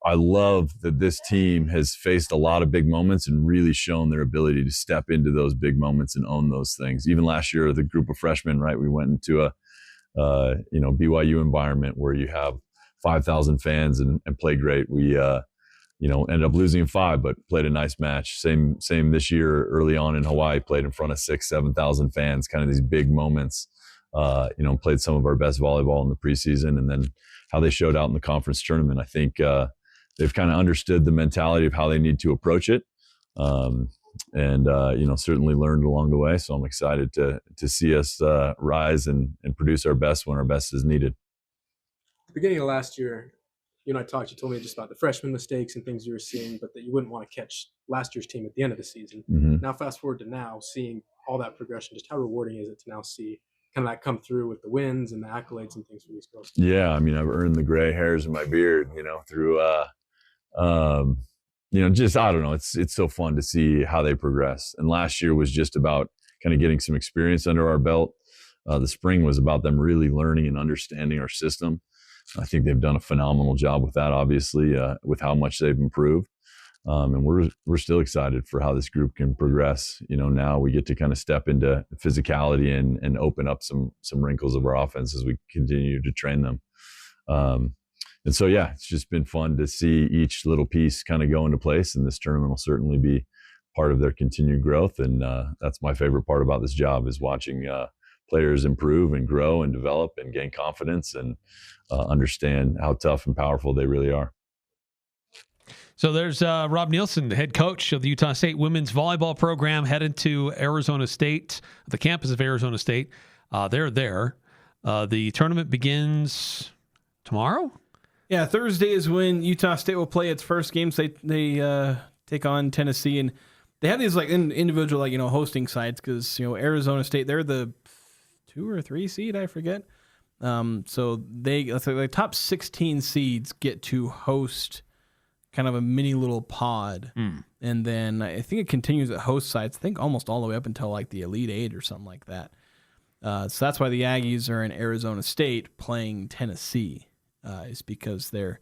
I love that this team has faced a lot of big moments and really shown their ability to step into those big moments and own those things. Even last year, the group of freshmen, right, we went into a BYU environment where you have 5,000 fans and play great. We ended up losing in 5, but played a nice match. Same this year, early on in Hawaii, played in front of 7,000 fans, kind of these big moments. Played some of our best volleyball in the preseason, and then how they showed out in the conference tournament. I think they've kind of understood the mentality of how they need to approach it. Certainly learned along the way. So I'm excited to see us rise and produce our best when our best is needed. At the beginning of last year, you and I talked, you told me just about the freshman mistakes and things you were seeing, but that you wouldn't want to catch last year's team at the end of the season. Mm-hmm. Now, fast forward to now, seeing all that progression, just how rewarding is it to now see kind of that come through with the wins and the accolades and things for these girls? Yeah, I mean, I've earned the gray hairs in my beard, through, just, I don't know, it's so fun to see how they progress. And last year was just about kind of getting some experience under our belt. The spring was about them really learning and understanding our system. I think they've done a phenomenal job with that, obviously, with how much they've improved. And we're still excited for how this group can progress. Now we get to kind of step into physicality and open up some wrinkles of our offense as we continue to train them. And so, yeah, it's just been fun to see each little piece kind of go into place. And this tournament will certainly be part of their continued growth. And that's my favorite part about this job, is watching players improve and grow and develop and gain confidence and understand how tough and powerful they really are. So there's Rob Nielson, the head coach of the Utah State women's volleyball program, headed to Arizona State, the campus of Arizona State. They're there. The tournament begins tomorrow? Yeah, Thursday is when Utah State will play its first games. They take on Tennessee, and they have these individual hosting sites because Arizona State, they're the 2 or 3 seed, I forget. So the top 16 seeds get to host kind of a mini little pod. And then I think it continues at host sites, I think almost all the way up until the Elite Eight or something like that. So that's why the Aggies are in Arizona State playing Tennessee, is because they're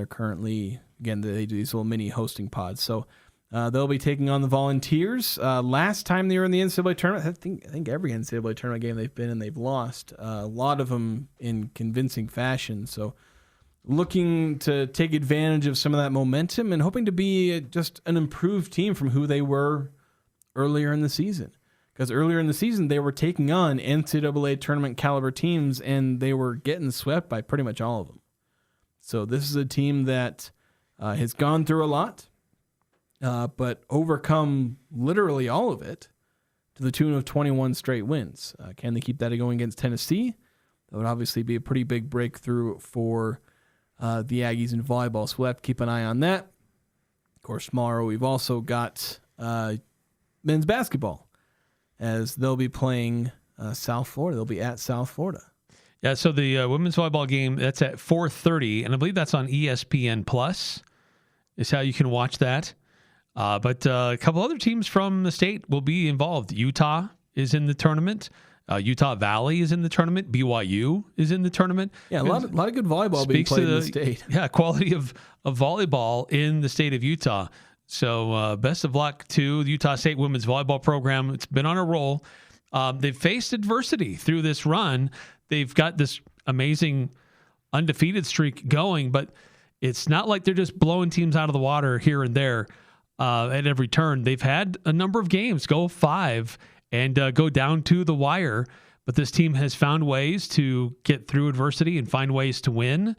currently, again, they do these little mini hosting pods. So they'll be taking on the Volunteers. Last time they were in the NCAA tournament, I think every NCAA tournament game they've been in, they've lost. A lot of them in convincing fashion. So looking to take advantage of some of that momentum and hoping to be just an improved team from who they were earlier in the season. Because earlier in the season, they were taking on NCAA tournament caliber teams, and they were getting swept by pretty much all of them. So this is a team that has gone through a lot, but overcome literally all of it to the tune of 21 straight wins. Can they keep that going against Tennessee? That would obviously be a pretty big breakthrough for the Aggies in volleyball, so we'll have to keep an eye on that. Of course, tomorrow we've also got men's basketball, as they'll be playing South Florida. They'll be at South Florida. Yeah, so the women's volleyball game, that's at 4:30, and I believe that's on ESPN Plus, is how you can watch that. But a couple other teams from the state will be involved. Utah is in the tournament. Utah Valley is in the tournament. BYU is in the tournament. Yeah, a lot of good volleyball being played in the state. Yeah, quality of volleyball in the state of Utah. So best of luck to the Utah State women's volleyball program. It's been on a roll. They've faced adversity through this run. They've got this amazing undefeated streak going, but it's not like they're just blowing teams out of the water here and there at every turn. They've had a number of games go 5 and go down to the wire, but this team has found ways to get through adversity and find ways to win.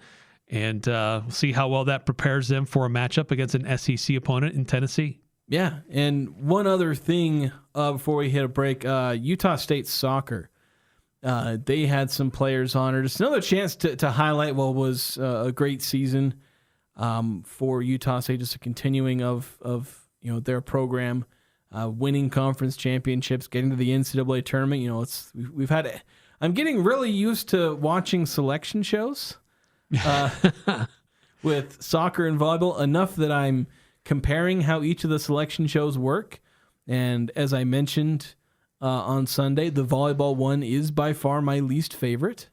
And we'll see how well that prepares them for a matchup against an SEC opponent in Tennessee. Yeah, and one other thing before we hit a break, Utah State soccer. They had some players honored. Just another chance to highlight what was a great season for Utah State, just a continuing of their program, winning conference championships, getting to the NCAA tournament. We've had. I'm getting really used to watching selection shows with soccer and volleyball, enough that I'm comparing how each of the selection shows work. And as I mentioned on Sunday, the volleyball one is by far my least favorite.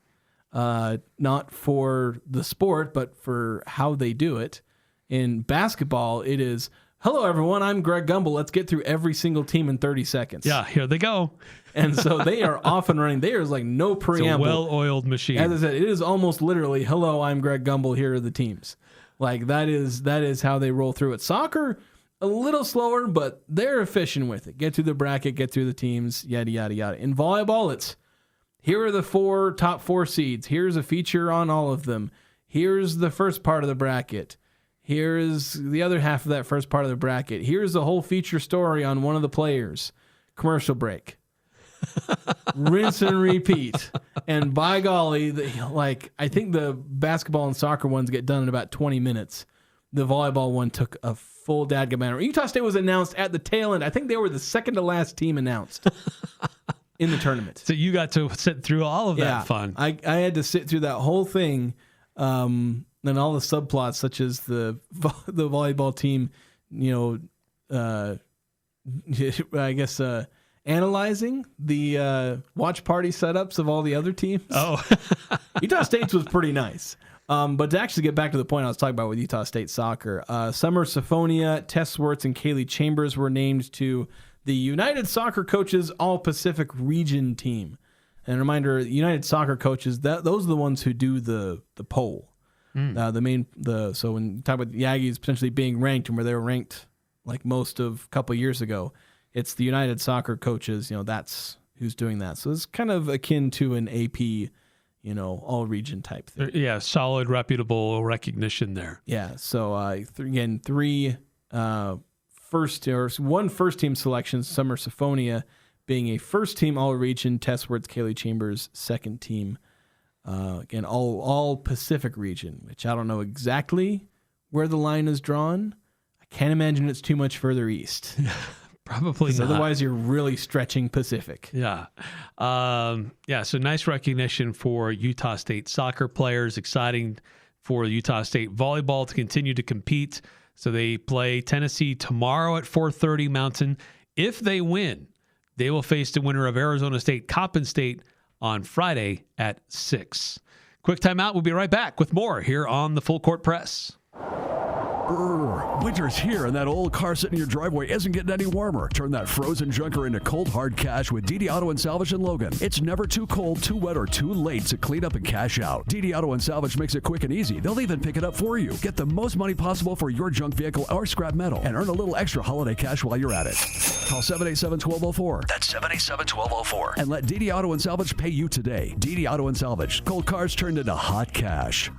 Not for the sport, but for how they do it. In basketball, it is, hello, everyone, I'm Greg Gumbel. Let's get through every single team in 30 seconds. Yeah, here they go. And so they are off and running. There's no preamble. It's a well-oiled machine. As I said, it is almost literally, hello, I'm Greg Gumbel. Here are the teams. That is how they roll through it. Soccer, a little slower, but they're efficient with it. Get through the bracket, get through the teams, yada, yada, yada. In volleyball, it's, here are the top 4 seeds. Here's a feature on all of them. Here's the first part of the bracket. Here's the other half of that first part of the bracket. Here's the whole feature story on one of the players. Commercial break. rinse and repeat. And by golly, I think the basketball and soccer ones get done in about 20 minutes. The volleyball one took a full dadgum. Utah State was announced at the tail end. I think they were the second to last team announced in the tournament. So you got to sit through all of that fun. I had to sit through that whole thing. And all the subplots, such as the volleyball team, I guess analyzing the watch party setups of all the other teams. Oh, Utah State's was pretty nice. But to actually get back to the point I was talking about with Utah State soccer, Summer Siphonia, Tess Swartz, and Kaylee Chambers were named to the United Soccer Coaches All-Pacific Region team. And a reminder, United Soccer Coaches, those are the ones who do the poll. So when you talk about the Aggies potentially being ranked and where they were ranked like most of a couple of years ago, it's the United Soccer Coaches, that's who's doing that. So it's kind of akin to an AP, all-region type thing. Yeah, solid, reputable recognition there. Yeah, so one first-team selection, Summer Siphonia being a first-team all-region, Tess Swartz, Kaylee Chambers, second team. Again, all Pacific region, which I don't know exactly where the line is drawn. I can't imagine it's too much further east. Probably not. Otherwise, you're really stretching Pacific. Yeah. So nice recognition for Utah State soccer players. Exciting for Utah State volleyball to continue to compete. So they play Tennessee tomorrow at 4:30 Mountain. If they win, they will face the winner of Arizona State, Coppin State on Friday at 6. Quick timeout. We'll be right back with more here on the Full Court Press. Winter's here and that old car sitting in your driveway isn't getting any warmer. Turn that frozen junker into cold, hard cash with DD Auto and Salvage in Logan. It's never too cold, too wet, or too late to clean up and cash out. DD Auto and Salvage makes it quick and easy. They'll even pick it up for you. Get the most money possible for your junk vehicle or scrap metal and earn a little extra holiday cash while you're at it. Call 787-1204. That's 787-1204. And let DD Auto and Salvage pay you today. DD Auto and Salvage. Cold cars turned into hot cash.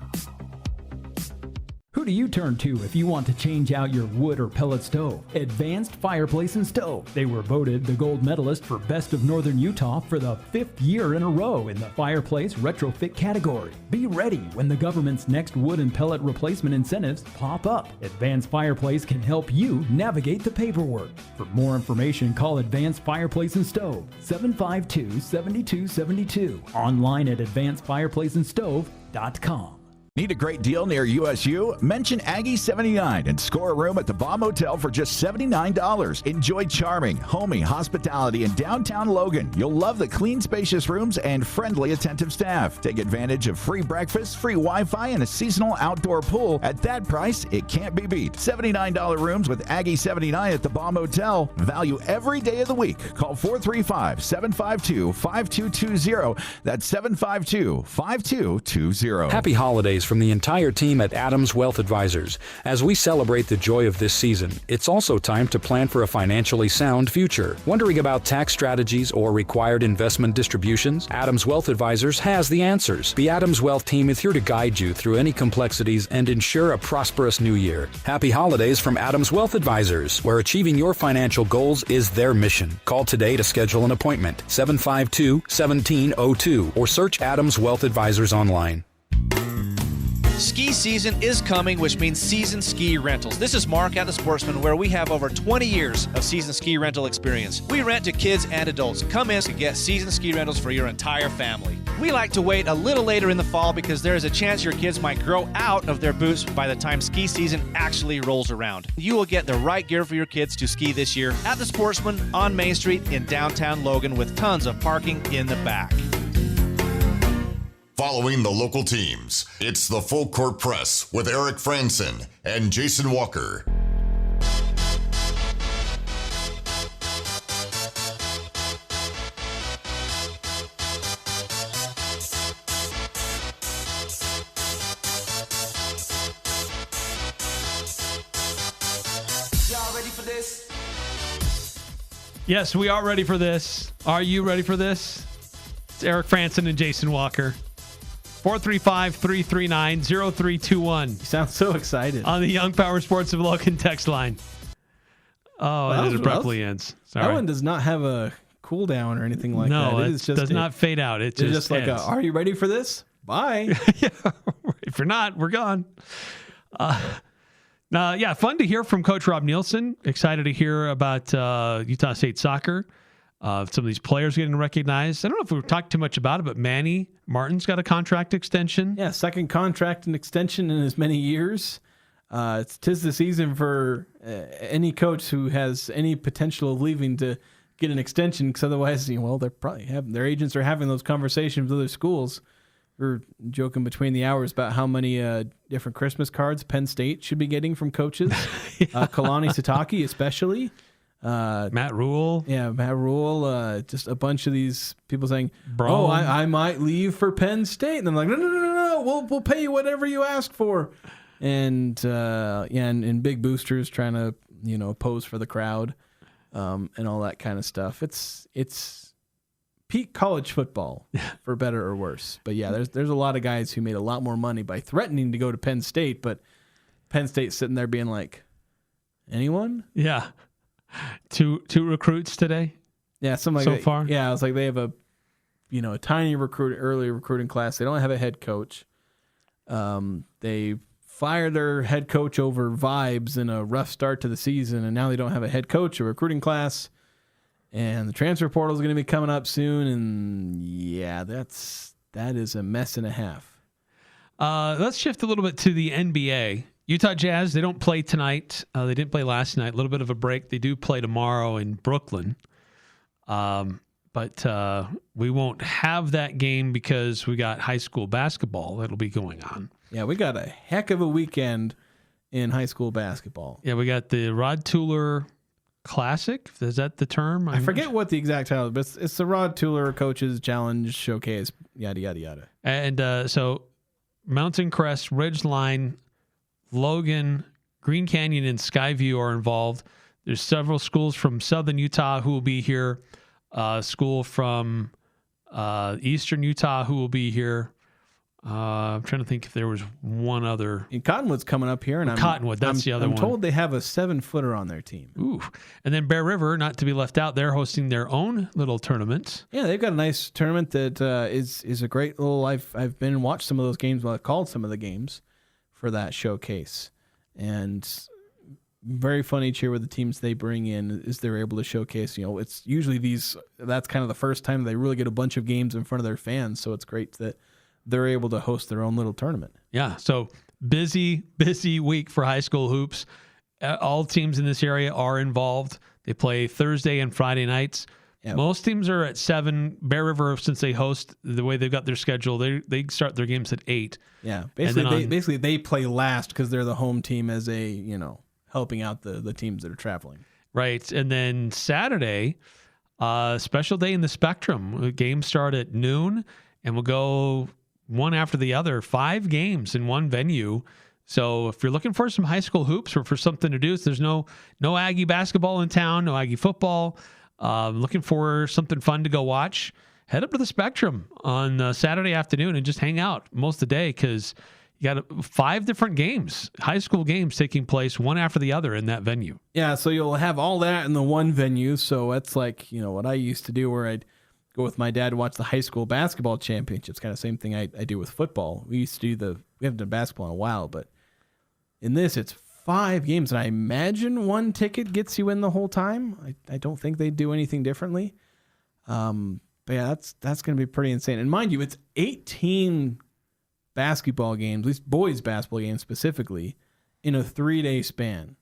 Who do you turn to if you want to change out your wood or pellet stove? Advanced Fireplace and Stove. They were voted the gold medalist for Best of Northern Utah for the 5th year in a row in the fireplace retrofit category. Be ready when the government's next wood and pellet replacement incentives pop up. Advanced Fireplace can help you navigate the paperwork. For more information, call Advanced Fireplace and Stove, 752-7272. Online at advancedfireplaceandstove.com. Need a great deal near USU? Mention Aggie 79 and score a room at the Baum Hotel for just $79. Enjoy charming, homey hospitality in downtown Logan. You'll love the clean, spacious rooms and friendly, attentive staff. Take advantage of free breakfast, free Wi-Fi, and a seasonal outdoor pool. At that price, it can't be beat. $79 rooms with Aggie 79 at the Baum Hotel. Value every day of the week. Call 435-752-5220. That's 752-5220. Happy holidays from the entire team at Adams Wealth Advisors. As we celebrate the joy of this season, it's also time to plan for a financially sound future. Wondering about tax strategies or required investment distributions? Adams Wealth Advisors has the answers. The Adams Wealth team is here to guide you through any complexities and ensure a prosperous new year. Happy holidays from Adams Wealth Advisors, where achieving your financial goals is their mission. Call today to schedule an appointment, 752-1702, or search Adams Wealth Advisors online. Ski season is coming, which means Season Ski Rentals. This is Mark at the Sportsman, where we have over 20 years of season ski rental experience. We rent to kids and adults. Come in to get season ski rentals for your entire family. We like to wait a little later in the fall because there is a chance your kids might grow out of their boots by the time ski season actually rolls around. You will get the right gear for your kids to ski this year at the Sportsman on Main Street in downtown Logan with tons of parking in the back. Following the local teams, it's the Full Court Press with Eric Frandsen and Jason Walker. Y'all ready for this? Yes, we are ready for this. Are you ready for this? It's Eric Frandsen and Jason Walker. 435-339-0321. You sound so excited. On the Young Power Sports of Logan text line. Oh, and it abruptly ends. Sorry. That one does not have a cool down or anything like no, that. It does not fade out. It's just like, are you ready for this? Bye. If you're not, we're gone. Fun to hear from Coach Rob Nielson. Excited to hear about Utah State soccer. Some of these players getting recognized. I don't know if we've talked too much about it, but Manny Martin's got a contract extension. Yeah, second contract and extension in as many years. Tis the season for any coach who has any potential of leaving to get an extension, because otherwise, they're probably their agents are having those conversations with other schools. We're joking between the hours about how many different Christmas cards Penn State should be getting from coaches. Kalani Sitake especially. Matt Rule. Yeah, Matt Rule. Just a bunch of these people saying, I might leave for Penn State. And I'm like, no, we'll pay you whatever you ask for. And and big boosters trying to, pose for the crowd and all that kind of stuff. It's peak college football, for better or worse. But yeah, there's a lot of guys who made a lot more money by threatening to go to Penn State, but Penn State's sitting there being like, anyone? Yeah. Two recruits today? Yeah, something like so that. Far? Yeah, it's like they have a tiny early recruiting class. They don't have a head coach. They fired their head coach over vibes in a rough start to the season, and now they don't have a head coach or recruiting class. And the transfer portal is going to be coming up soon, and yeah, that is a mess and a half. Let's shift a little bit to the NBA. Utah Jazz, they don't play tonight. They didn't play last night. A little bit of a break. They do play tomorrow in Brooklyn. But we won't have that game because we got high school basketball that'll be going on. Yeah, we got a heck of a weekend in high school basketball. Yeah, we got the Rod Tuller Classic. Is that the term? I forget what the exact title is, but it's the Rod Tuller Coaches Challenge Showcase, yada, yada, yada. And so Mountain Crest, Ridgeline, Logan, Green Canyon, and Skyview are involved. There's several schools from Southern Utah who will be here. School from Eastern Utah who will be here. I'm trying to think if there was one other. And Cottonwood's coming up here. And Cottonwood, that's the other one. I'm told they have a 7-footer on their team. Ooh. And then Bear River, not to be left out, they're hosting their own little tournament. Yeah, they've got a nice tournament that is a great little. I've been and watched some of those games. Well, I've called some of the games for that showcase. And very fun each year with the teams they bring in is they're able to showcase. It's usually that's kind of the first time they really get a bunch of games in front of their fans. So it's great that they're able to host their own little tournament. Yeah. So busy week for high school hoops. All teams in this area are involved. They play Thursday and Friday nights. Yep. Most teams are at 7. Bear River, since they host, the way they've got their schedule, they start their games at 8. Yeah. Basically, they play last because they're the home team as helping out the teams that are traveling. Right. And then Saturday, special day in the Spectrum. The games start at noon and we'll go one after the other, 5 games in one venue. So if you're looking for some high school hoops or for something to do, so there's no Aggie basketball in town, no Aggie football, looking for something fun to go watch, head up to the Spectrum on Saturday afternoon and just hang out most of the day because you got 5 different games, high school games taking place one after the other in that venue. Yeah, so you'll have all that in the one venue. So that's like, what I used to do where I'd go with my dad to watch the high school basketball championships, kind of same thing I do with football. We used to do we haven't done basketball in a while, but in this, it's 5 games. And I imagine one ticket gets you in the whole time. I don't think they do anything differently. But yeah, that's going to be pretty insane. And mind you, it's 18 basketball games, at least boys basketball games specifically, in a 3-day span,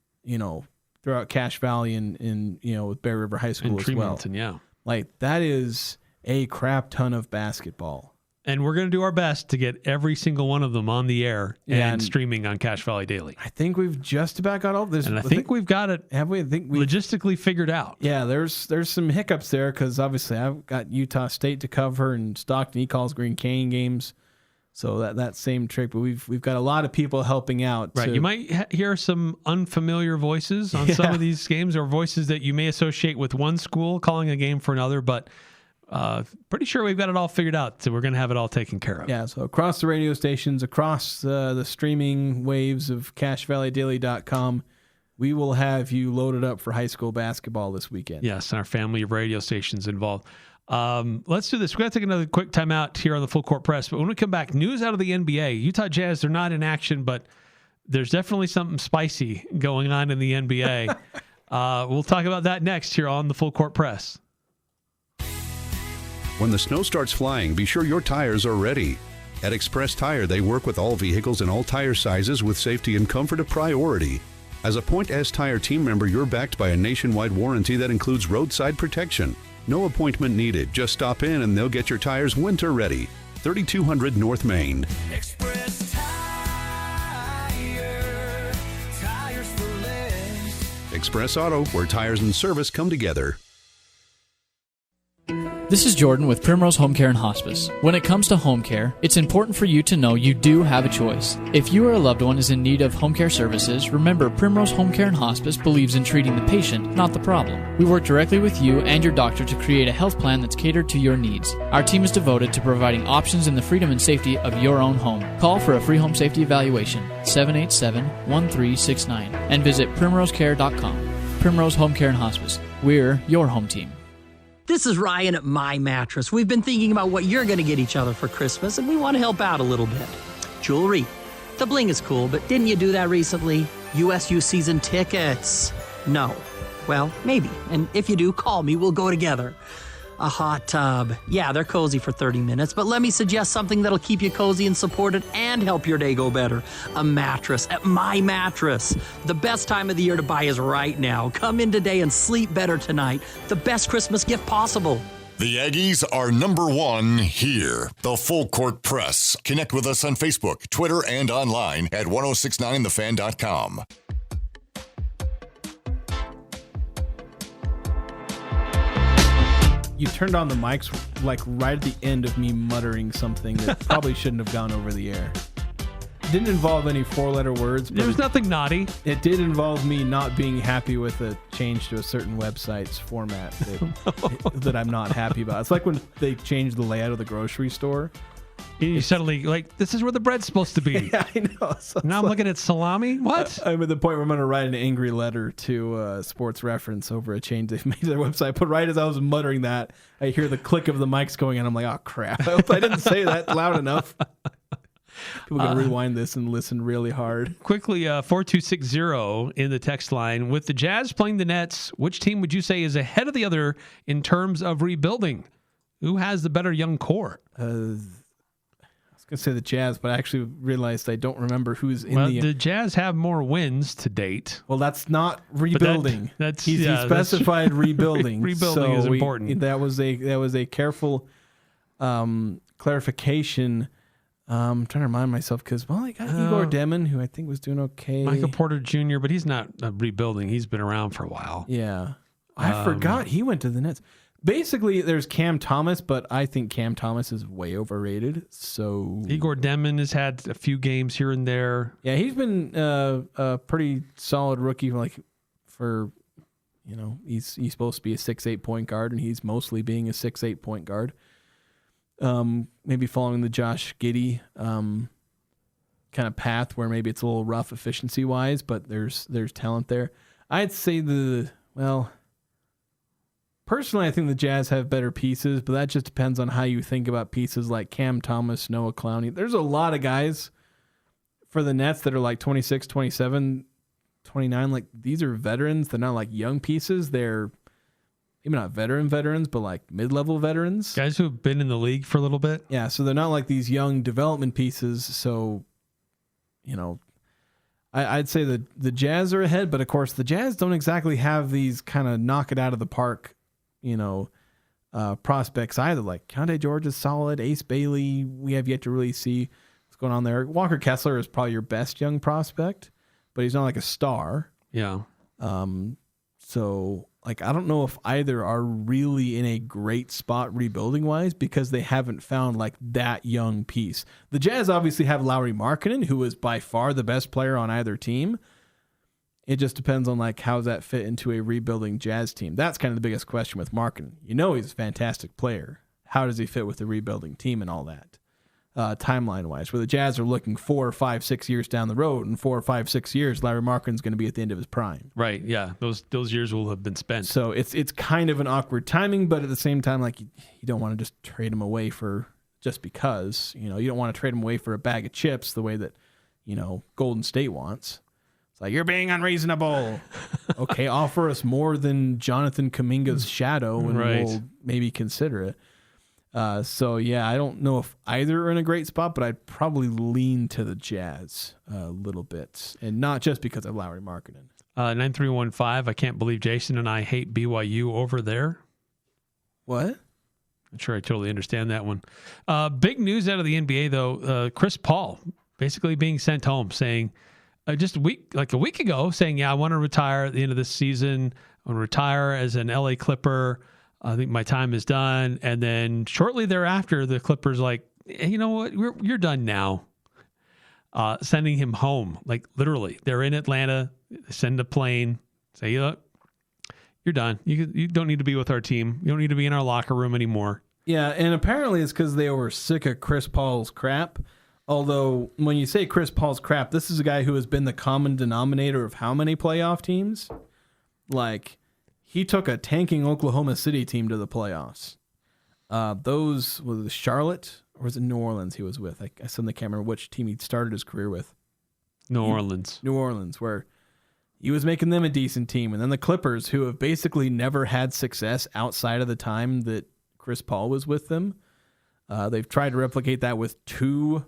throughout Cache Valley and with Bear River High School as well. Yeah. Like, that is a crap ton of basketball. And we're going to do our best to get every single one of them on the air and streaming on Cache Valley Daily. I think we've just about got all this. And I think we've got it logistically figured out. Yeah, there's some hiccups there because obviously I've got Utah State to cover and Stockton calls Green Canyon games. So that same trick, but we've got a lot of people helping out. Right, you might hear some unfamiliar voices on some of these games, or voices that you may associate with one school calling a game for another. But pretty sure we've got it all figured out, so we're going to have it all taken care of. Yeah, so across the radio stations, across the streaming waves of CacheValleyDaily.com, we will have you loaded up for high school basketball this weekend. Yes, our family of radio stations involved. Let's do this. We're going to take another quick timeout here on the Full Court Press. But when we come back, news out of the NBA. Utah Jazz, they're not in action, but there's definitely something spicy going on in the NBA. We'll talk about that next here on the Full Court Press. When the snow starts flying, be sure your tires are ready. At Express Tire, they work with all vehicles and all tire sizes with safety and comfort a priority. As a Point S Tire team member, you're backed by a nationwide warranty that includes roadside protection. No appointment needed. Just stop in and they'll get your tires winter ready. 3200 North Main. Express Tire. Tires for less. Express Auto, where tires and service come together. This is Jordan with Primrose Home Care and Hospice. When it comes to home care, it's important for you to know you do have a choice. If you or a loved one is in need of home care services, remember Primrose Home Care and Hospice believes in treating the patient, not the problem. We work directly with you and your doctor to create a health plan that's catered to your needs. Our team is devoted to providing options in the freedom and safety of your own home. Call for a free home safety evaluation, 787-1369, and visit primrosecare.com. Primrose Home Care and Hospice. We're your home team. This is Ryan at My Mattress. We've been thinking about what you're going to get each other for Christmas, and we want to help out a little bit. Jewelry. The bling is cool, but didn't you do that recently? USU season tickets. No. Well, maybe. And if you do, call me. We'll go together. A hot tub. Yeah, they're cozy for 30 minutes, but let me suggest something that'll keep you cozy and supported and help your day go better. A mattress at My Mattress. The best time of the year to buy is right now. Come in today and sleep better tonight. The best Christmas gift possible. The Aggies are #1 here. The Full Court Press. Connect with us on Facebook, Twitter, and online at 1069thefan.com. You turned on the mics like right at the end of me muttering something that probably shouldn't have gone over the air. It didn't involve any four-letter words. There was nothing naughty. It did involve me not being happy with a change to a certain website's format that I'm not happy about. It's like when they changed the layout of the grocery store. You suddenly, like, this is where the bread's supposed to be. Yeah, I know. So now I'm looking at salami? What? I'm at the point where I'm going to write an angry letter to Sports Reference over a change they've made to their website. But right as I was muttering that, I hear the click of the mics going, and I'm like, oh, crap. I hope I didn't say that loud enough. People can rewind this and listen really hard. Quickly, 4260 in the text line. With the Jazz playing the Nets, which team would you say is ahead of the other in terms of rebuilding? Who has the better young core? I was going to say the Jazz, but I actually realized I don't remember who's in the Jazz have more wins to date. Well, that's not rebuilding. He specified rebuilding. Rebuilding is important. That was a careful clarification. I'm trying to remind myself because, well, I got Igor Demon, who I think was doing okay. Michael Porter Jr., but he's not rebuilding. He's been around for a while. Yeah. I forgot he went to the Nets. Basically, there's Cam Thomas, but I think Cam Thomas is way overrated. So Igor Demon has had a few games here and there. Yeah, he's been a pretty solid rookie. He's supposed to be a 6'8" point guard, and he's mostly being a 6'8" point guard. Maybe following the Josh Giddey kind of path, where maybe it's a little rough efficiency wise, but there's talent there. I'd say personally, I think the Jazz have better pieces, but that just depends on how you think about pieces like Cam Thomas, Noah Clowney. There's a lot of guys for the Nets that are like 26, 27, 29. Like, these are veterans. They're not like young pieces. They're maybe not veterans, but like mid-level veterans. Guys who have been in the league for a little bit. Yeah, so they're not like these young development pieces. So, I'd say the Jazz are ahead, but of course the Jazz don't exactly have these kind of knock it out of the park prospects either. Like Keontae George is solid. Ace Bailey, we have yet to really see what's going on there. Walker Kessler is probably your best young prospect, but he's not like a star. Yeah. So like, I don't know if either are really in a great spot rebuilding wise because they haven't found like that young piece. The Jazz obviously have Lauri Markkanen, who is by far the best player on either team. It just depends on like how's that fit into a rebuilding Jazz team. That's kind of the biggest question with Markkanen. He's a fantastic player. How does he fit with the rebuilding team and all that? timeline-wise, where the Jazz are looking 4, 5, 6 years down the road, and 4, 5, 6 years, Larry Markkanen's going to be at the end of his prime. Right, yeah. Those years will have been spent. So it's kind of an awkward timing, but at the same time, like, you don't want to just trade him away for just because. You don't want to trade him away for a bag of chips the way that, Golden State wants. It's like, you're being unreasonable. Okay, offer us more than Jonathan Kuminga's shadow, and we'll maybe consider it. So, I don't know if either are in a great spot, but I'd probably lean to the Jazz a little bit, and not just because of Lauri Markkanen. 9315, I can't believe Jason and I hate BYU over there. What? I'm sure I totally understand that one. Big news out of the NBA, though. Chris Paul basically being sent home, saying just a week ago, saying, I want to retire at the end of this season. I want to retire as an LA Clipper. I think my time is done. And then shortly thereafter, the Clippers like, hey, you know what? You're done now. Sending him home, like literally. They're in Atlanta. They send a plane. Say, look, you're done. You don't need to be with our team. You don't need to be in our locker room anymore. Yeah, and apparently it's because they were sick of Chris Paul's crap. Although when you say Chris Paul's crap, this is a guy who has been the common denominator of how many playoff teams? Like, he took a tanking Oklahoma City team to the playoffs. Those was Charlotte, or was it New Orleans he was with? I suddenly can't remember which team he started his career with. New Orleans, where he was making them a decent team. And then the Clippers, who have basically never had success outside of the time that Chris Paul was with them. They've tried to replicate that with 2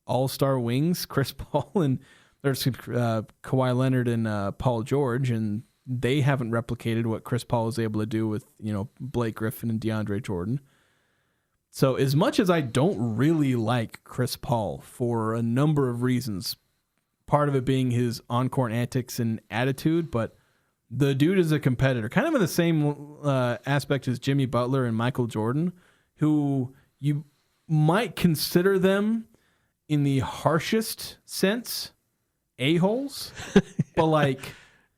all-star wings, Chris Paul and there's Kawhi Leonard and Paul George, and they haven't replicated what Chris Paul was able to do with, Blake Griffin and DeAndre Jordan. So as much as I don't really like Chris Paul for a number of reasons, part of it being his on-court antics and attitude, but the dude is a competitor, kind of in the same aspect as Jimmy Butler and Michael Jordan, who you might consider them in the harshest sense a-holes, but like...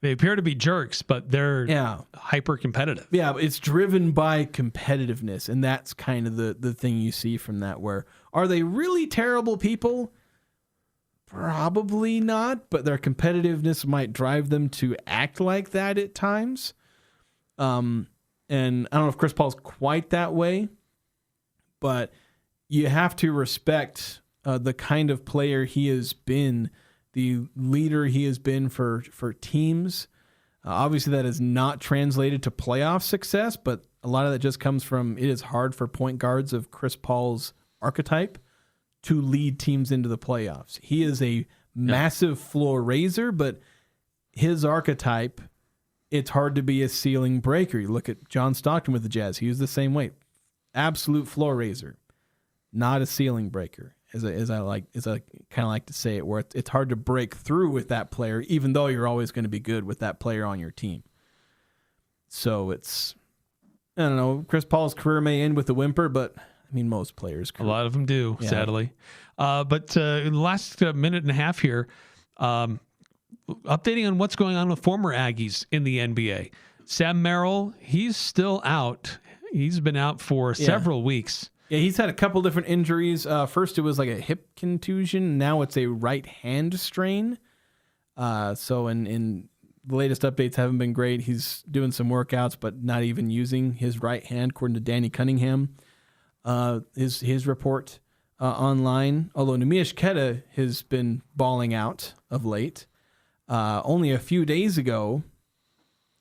They appear to be jerks, but they're hyper competitive. Yeah, it's driven by competitiveness, and that's kind of the thing you see from that. Where are they really terrible people? Probably not, but their competitiveness might drive them to act like that at times. And I don't know if Chris Paul's quite that way, but you have to respect the kind of player he has been, the leader he has been for teams. Obviously, that is not translated to playoff success, but a lot of that just comes from it is hard for point guards of Chris Paul's archetype to lead teams into the playoffs. He is a massive floor raiser, but his archetype, it's hard to be a ceiling breaker. You look at John Stockton with the Jazz. He was the same way. Absolute floor raiser, not a ceiling breaker. As I kind of like to say it, where it's hard to break through with that player, even though you're always going to be good with that player on your team. So it's, I don't know, Chris Paul's career may end with a whimper, but I mean, most players. A lot of them do, sadly. But in the last minute and a half here, updating on what's going on with former Aggies in the NBA. Sam Merrill, he's still out. He's been out for several weeks. Yeah, he's had a couple different injuries. First, it was like a hip contusion. Now it's a right hand strain. So in the latest updates haven't been great. He's doing some workouts, but not even using his right hand, according to Danny Cunningham. His report online. Although Neemias Queta has been balling out of late. Only a few days ago,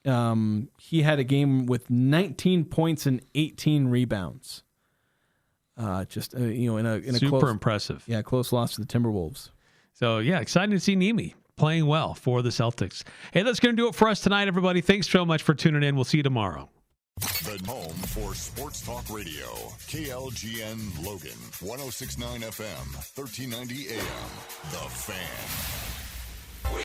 he had a game with 19 points and 18 rebounds. In a super close, impressive. Yeah, close loss to the Timberwolves. So exciting to see Nemi playing well for the Celtics. Hey, that's going to do it for us tonight, everybody. Thanks so much for tuning in. We'll see you tomorrow. The home for Sports Talk Radio, KLGN Logan, 106.9 FM, 1390 AM, The Fan.